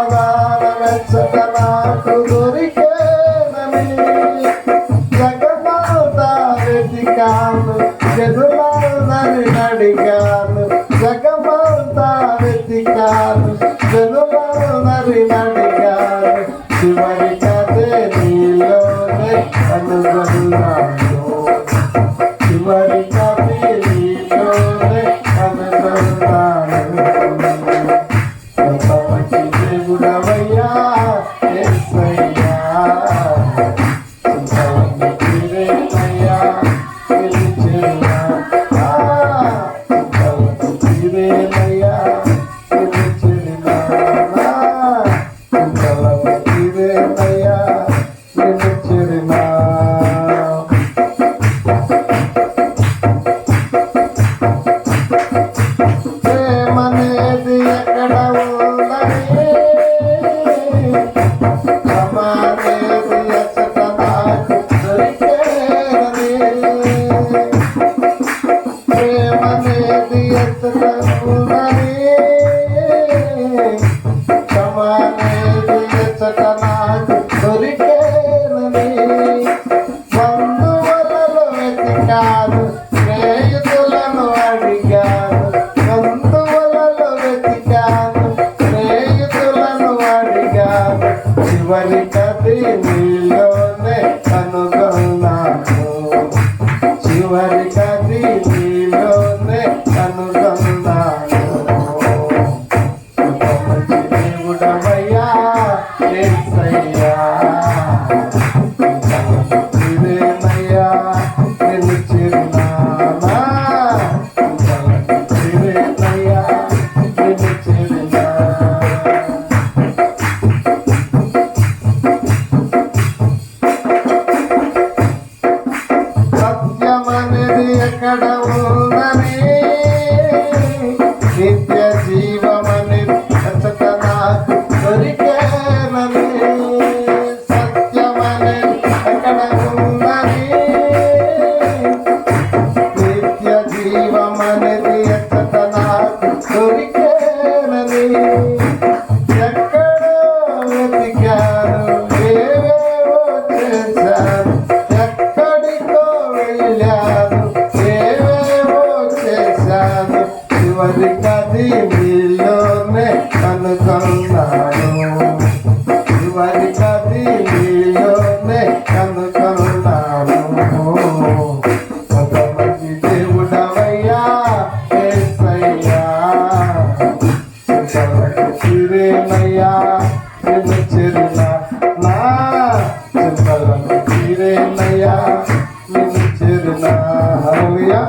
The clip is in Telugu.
సమాధానమెచ్చట నాకు దొరికేనని జగమంతా వెతికాను జనులందరి అడిగాను జగమంతా వెతికాను జనులందరి అడిగాను చివరికదే నీలోనే కనుగొన్నాను చివరికదే నీలోనే కనుగొన్నాను ఎంత మంచి దేవుడవయ్యా యేసయ్యా చిరేనయ్యా పిలిచేనా చిరేనయ్యా పిలిచేనా చిరేనయ్యా పిలిచేనా ప్రేమనేది ఎక్కడ ఉందని క్షమనేది ఎచ్చట నాకు దొరికేనని ప్రేమనేది ఎచ్చట ఉందని క్షమనేది ఎచ్చట నాకు దొరికేనని బంధువులలో వెతికాను స్నేహితులను అడిగాను బంధువులలో వెతికాను స్నేహితులను అడిగాను చివరికది నీలోనే కనుగొన్నాను చివరికది నీలోనే కనుగొన్నాను మంచి దేవుడవయ్యా యేసయ్యా చిరేనయ్యా నిలిచిరునానా చిరేనయ్యా నిలిచిరునా సత్యమనేది ఎక్కడ ఉందని నిత్య జీవమనేది ఎచ్చట నాకు దొరికేనని సత్యమనేది ఎక్కడ ఉందని నిత్య జీవమనేది ఎచ్చట నాకు దొరికేనని ఎక్కడో వెతికాను ఏవేవో చేశాను ఎక్కడికో వెళ్ళాను ఏవేవో చేశాను చివరికది నీలోనే కనుగొన్నాను చివరికది నీలోనే కనుగొన్నాను ఒక మంచి దేవుడవయ్యా యేసయ్యా చిరేనయ్యా నిలిచిరునా నా చింతలను చిరేనయ్యా నిలిచిరునా హల్లెలూయా.